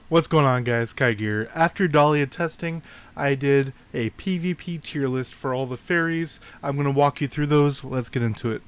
What's going on, guys? Kai here. After Dahlia testing, I did a PvP tier list for all the fairies. I'm going to walk you through those. Let's get into it.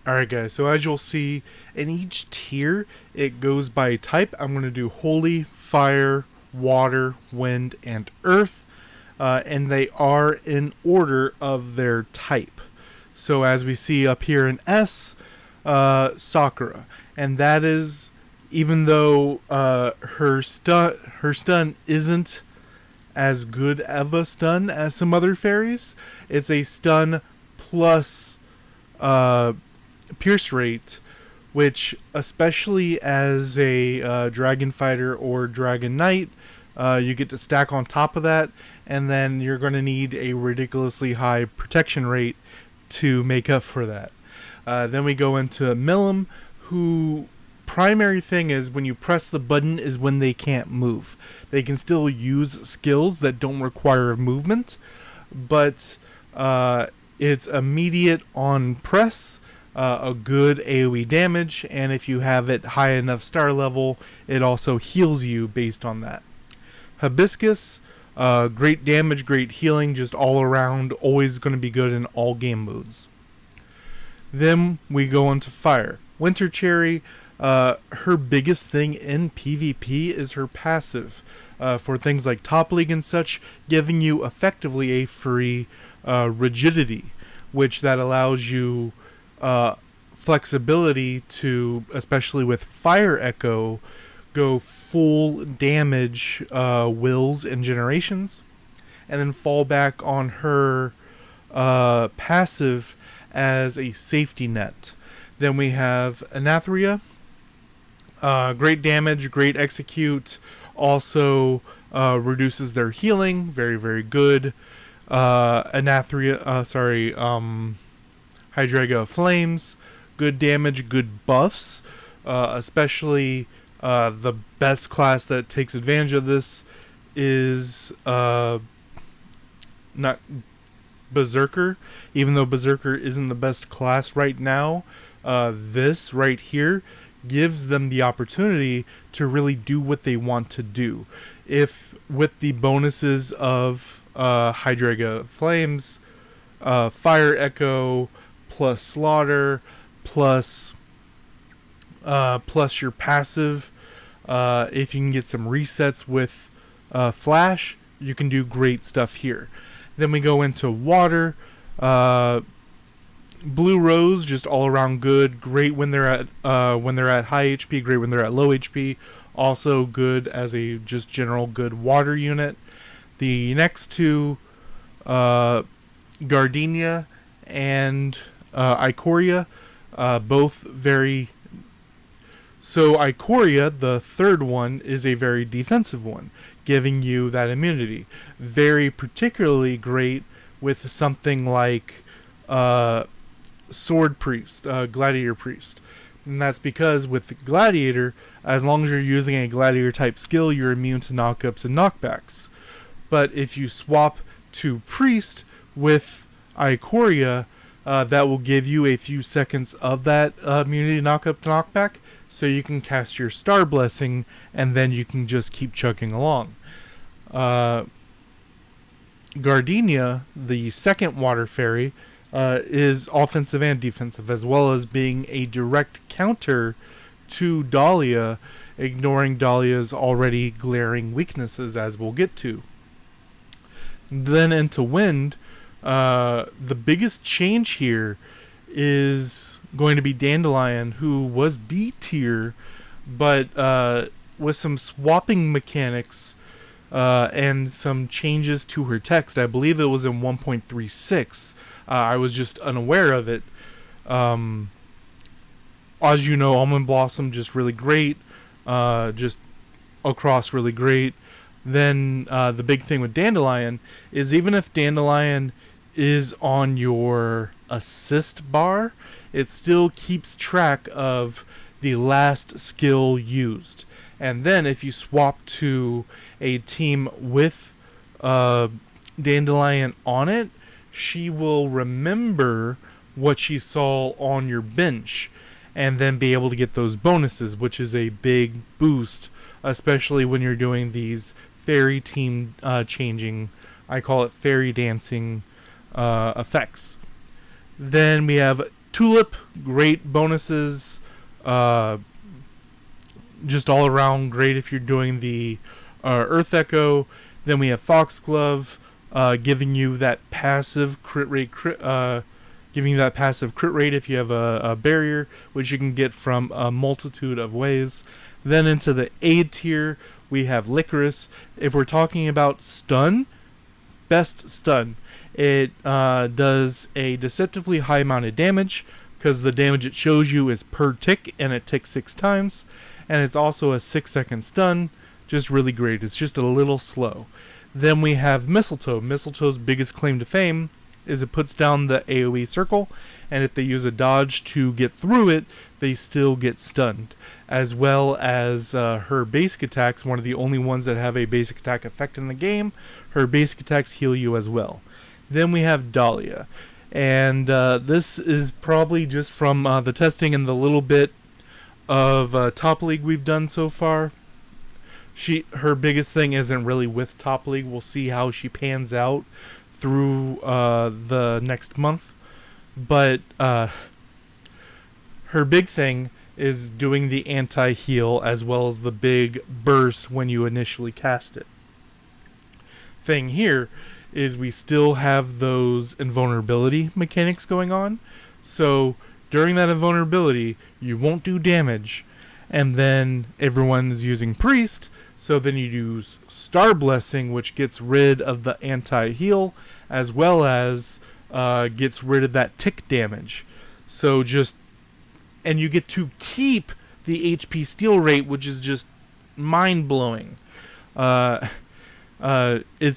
Alright guys, so as you'll see, in each tier, it goes by type. I'm going to do Holy, Fire, Water, Wind, and Earth. And they are in order of their type. So as we see up here in S, Sakura. And that is, even though her stun isn't as good of a stun as some other fairies, it's a stun plus pierce rate, which especially as a dragon fighter or dragon knight, you get to stack on top of that, and then you're going to need a ridiculously high protection rate to make up for that. Then we go into Milim, who primary thing is when you press the button is when they can't move. They can still use skills that don't require movement, but it's immediate on press, a good AoE damage, and if you have it high enough star level, it also heals you based on that. Hibiscus, great damage, great healing, just all around, always going to be good in all game modes. Then we go into Fire. Winter Cherry, her biggest thing in PvP is her passive. For things like Top League and such, giving you effectively a free rigidity, which that allows you flexibility to, especially with Fire Echo, go full damage wills and generations, and then fall back on her passive as a safety net. Then we have Anatheria, great damage, great execute, also reduces their healing, very, very good. Hydreiga Flames, good damage, good buffs, especially the best class that takes advantage of this is not Berserker. Even though Berserker isn't the best class right now, this right here gives them the opportunity to really do what they want to do. If with the bonuses of Hydreiga Flames, Fire Echo, plus Slaughter, plus your passive, if you can get some resets with Flash, you can do great stuff here. Then we go into Water. Blue Rose, just all around good. Great when they're at high HP. Great when they're at low HP. Also good as a just general good water unit. The next two, Gardenia and Ikoria, both very. So Ikoria, the third one, is a very defensive one, giving you that immunity. Very particularly great with something like Sword Priest, Gladiator Priest. And that's because with Gladiator, as long as you're using a Gladiator type skill, you're immune to knockups and knockbacks. But if you swap to Priest with Ikoria, that will give you a few seconds of that immunity knockup to knockback, so you can cast your Star Blessing, and then you can just keep chugging along. Gardenia, the second water fairy, is offensive and defensive, as well as being a direct counter to Dahlia, ignoring Dahlia's already glaring weaknesses, as we'll get to. Then into Wind, the biggest change here is going to be Dandelion, who was B tier, but with some swapping mechanics and some changes to her text. I believe it was in 1.36. I was just unaware of it. As you know, Almond Blossom just really great, just across really great. Then the big thing with Dandelion is even if Dandelion is on your assist bar, it still keeps track of the last skill used. And then if you swap to a team with Dandelion on it, she will remember what she saw on your bench and then be able to get those bonuses, which is a big boost, especially when you're doing these fairy team changing, I call it fairy dancing effects. Then we have Tulip, great bonuses, just all around great if you're doing the Earth Echo. Then we have Foxglove, giving you that passive crit rate, giving you that passive crit rate if you have a barrier, which you can get from a multitude of ways. Then into the A tier, we have Licorice. If we're talking about stun, best stun. It does a deceptively high amount of damage because the damage it shows you is per tick and it ticks 6 times. And it's also a 6-second stun. Just really great. It's just a little slow. Then we have Mistletoe. Mistletoe's biggest claim to fame is it puts down the AoE circle, and if they use a dodge to get through it, they still get stunned. As well as her basic attacks, one of the only ones that have a basic attack effect in the game, her basic attacks heal you as well. Then we have Dahlia, and this is probably just from the testing and the little bit of Top League we've done so far. Her biggest thing isn't really with Top League. We'll see how she pans out through the next month, but her big thing is doing the anti-heal as well as the big burst when you initially cast it. Thing here is we still have those invulnerability mechanics going on, so during that invulnerability you won't do damage, and then everyone is using Priest, so then you use Star Blessing, which gets rid of the anti-heal, as well as gets rid of that tick damage. So and you get to keep the HP steal rate, which is just mind-blowing. It's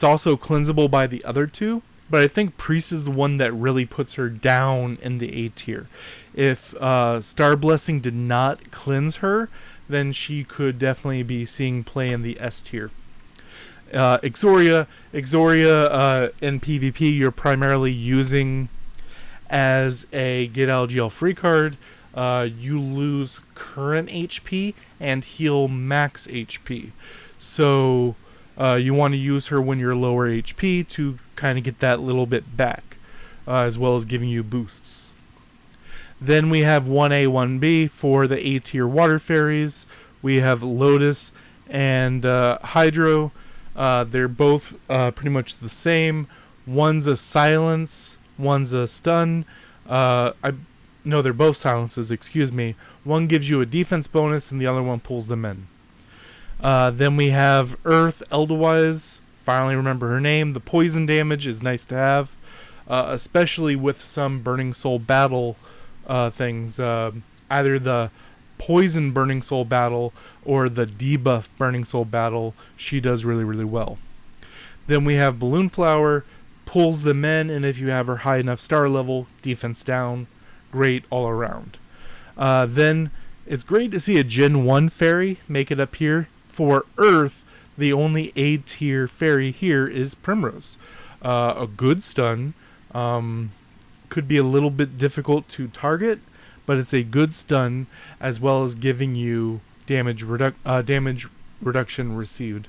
also cleansable by the other two, but I think Priest is the one that really puts her down in the A tier. If Star Blessing did not cleanse her, then she could definitely be seeing play in the S tier. Ixoria in PvP you're primarily using as a get out of jail free card. You lose current HP and heal max HP. So you want to use her when you're lower HP to kind of get that little bit back, as well as giving you boosts. Then we have 1A, 1B for the A tier water fairies. We have Lotus and Hydro. They're both pretty much the same. One's a silence, one's a stun. No, they're both silences, excuse me. One gives you a defense bonus and the other one pulls them in. Then we have Earth, Eldewise. Finally remember her name. The poison damage is nice to have, especially with some Burning Soul battle things. Either the poison Burning Soul battle or the debuff Burning Soul battle, she does really, really well. Then we have Balloon Flower, pulls them in, and if you have her high enough star level, defense down. Great all around. Then it's great to see a Gen 1 fairy make it up here. For Earth, the only A tier fairy here is Primrose. A good stun. Could be a little bit difficult to target, but it's a good stun as well as giving you damage reduction received.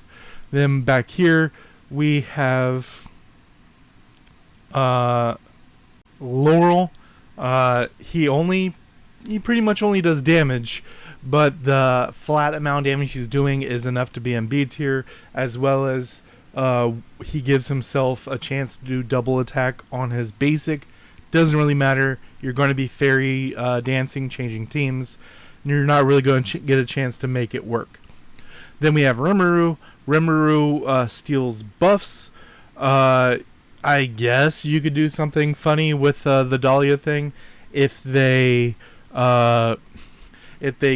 Then back here we have Laurel. He pretty much only does damage, but the flat amount of damage he's doing is enough to be in B tier, as well as he gives himself a chance to do double attack on his basic. Doesn't really matter. You're going to be fairy dancing, changing teams. And you're not really going to get a chance to make it work. Then we have Rimuru. Rimuru steals buffs. I guess you could do something funny with the Dahlia thing if they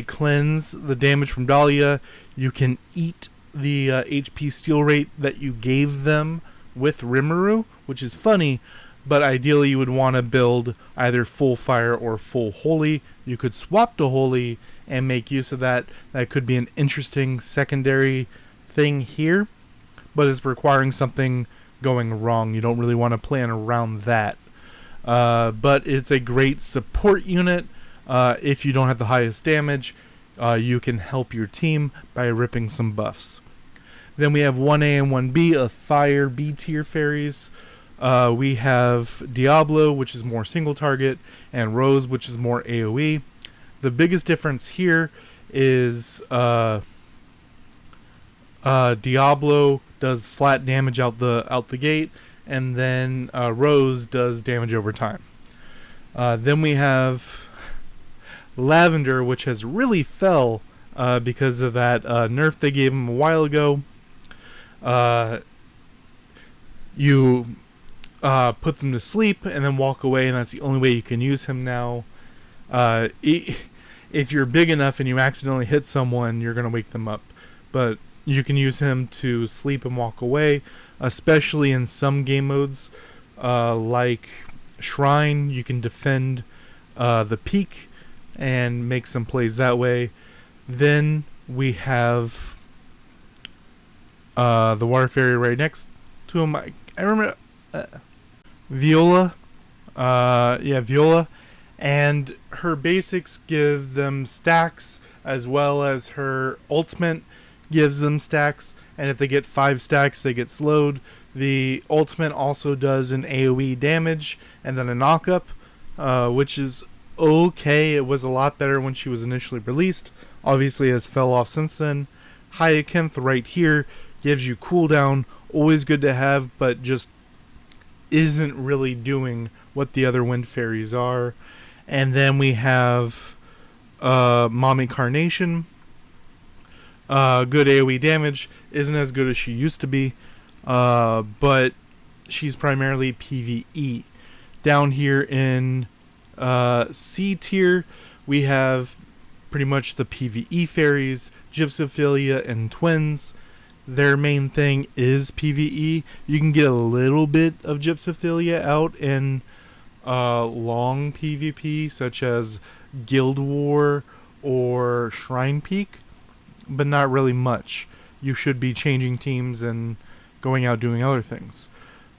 cleanse the damage from Dahlia. You can eat the HP steal rate that you gave them with Rimuru, which is funny, but ideally you would want to build either full fire or full holy. You could swap to holy and make use of that. That could be an interesting secondary thing here, but it's requiring something going wrong. You don't really want to plan around that. But it's a great support unit. If you don't have the highest damage, you can help your team by ripping some buffs. Then we have 1A and 1B of fire B tier fairies. We have Diablo, which is more single target, and Rose, which is more AoE. The biggest difference here is Diablo does flat damage out the gate, and then Rose does damage over time. Then we have Lavender, which has really fell because of that nerf they gave him a while ago. You put them to sleep and then walk away, and that's the only way you can use him now. If you're big enough and you accidentally hit someone, you're going to wake them up. But you can use him to sleep and walk away, especially in some game modes like Shrine. You can defend the peak and make some plays that way. Then we have the water fairy right next to him. I remember Viola. Viola. And her basics give them stacks, as well as her ultimate gives them stacks. And if they get 5 stacks, they get slowed. The ultimate also does an AoE damage and then a knockup, which is okay. It was a lot better when she was initially released. Obviously, has fell off since then. Hyacinth right here gives you cooldown. Always good to have, but just isn't really doing what the other wind fairies are. And then we have Mommy Carnation. Good AoE damage. Isn't as good as she used to be, but she's primarily PvE. Down here in C tier, we have pretty much the PvE fairies, Gypsophilia and Twins. Their main thing is PvE. You can get a little bit of Gypsophilia out in long PvP, such as Guild War or Shrine Peak, but not really much. You should be changing teams and going out doing other things.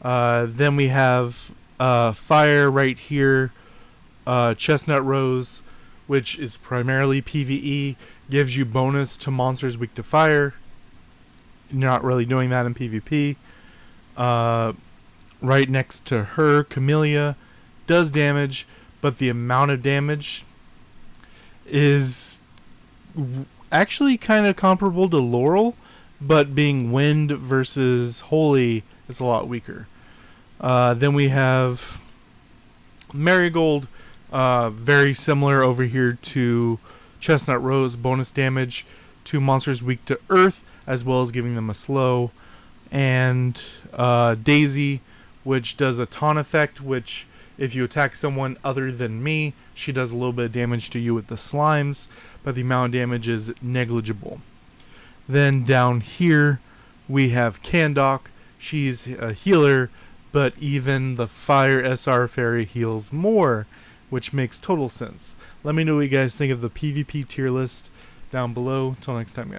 Then we have Fire right here, Chestnut Rose, which is primarily PvE, gives you bonus to monsters weak to fire. You're not really doing that in PvP. Right next to her, Camellia does damage, but the amount of damage is actually kind of comparable to Laurel, but being wind versus holy is a lot weaker. Then we have Marigold, very similar over here to Chestnut Rose, bonus damage to monsters weak to earth, as well as giving them a slow. And Daisy, which does a taunt effect, which if you attack someone other than me, she does a little bit of damage to you with the slimes, but the amount of damage is negligible. Then down here, we have Candok. She's a healer, but even the Fire SR Fairy heals more, which makes total sense. Let me know what you guys think of the PvP tier list down below. Till next time, guys.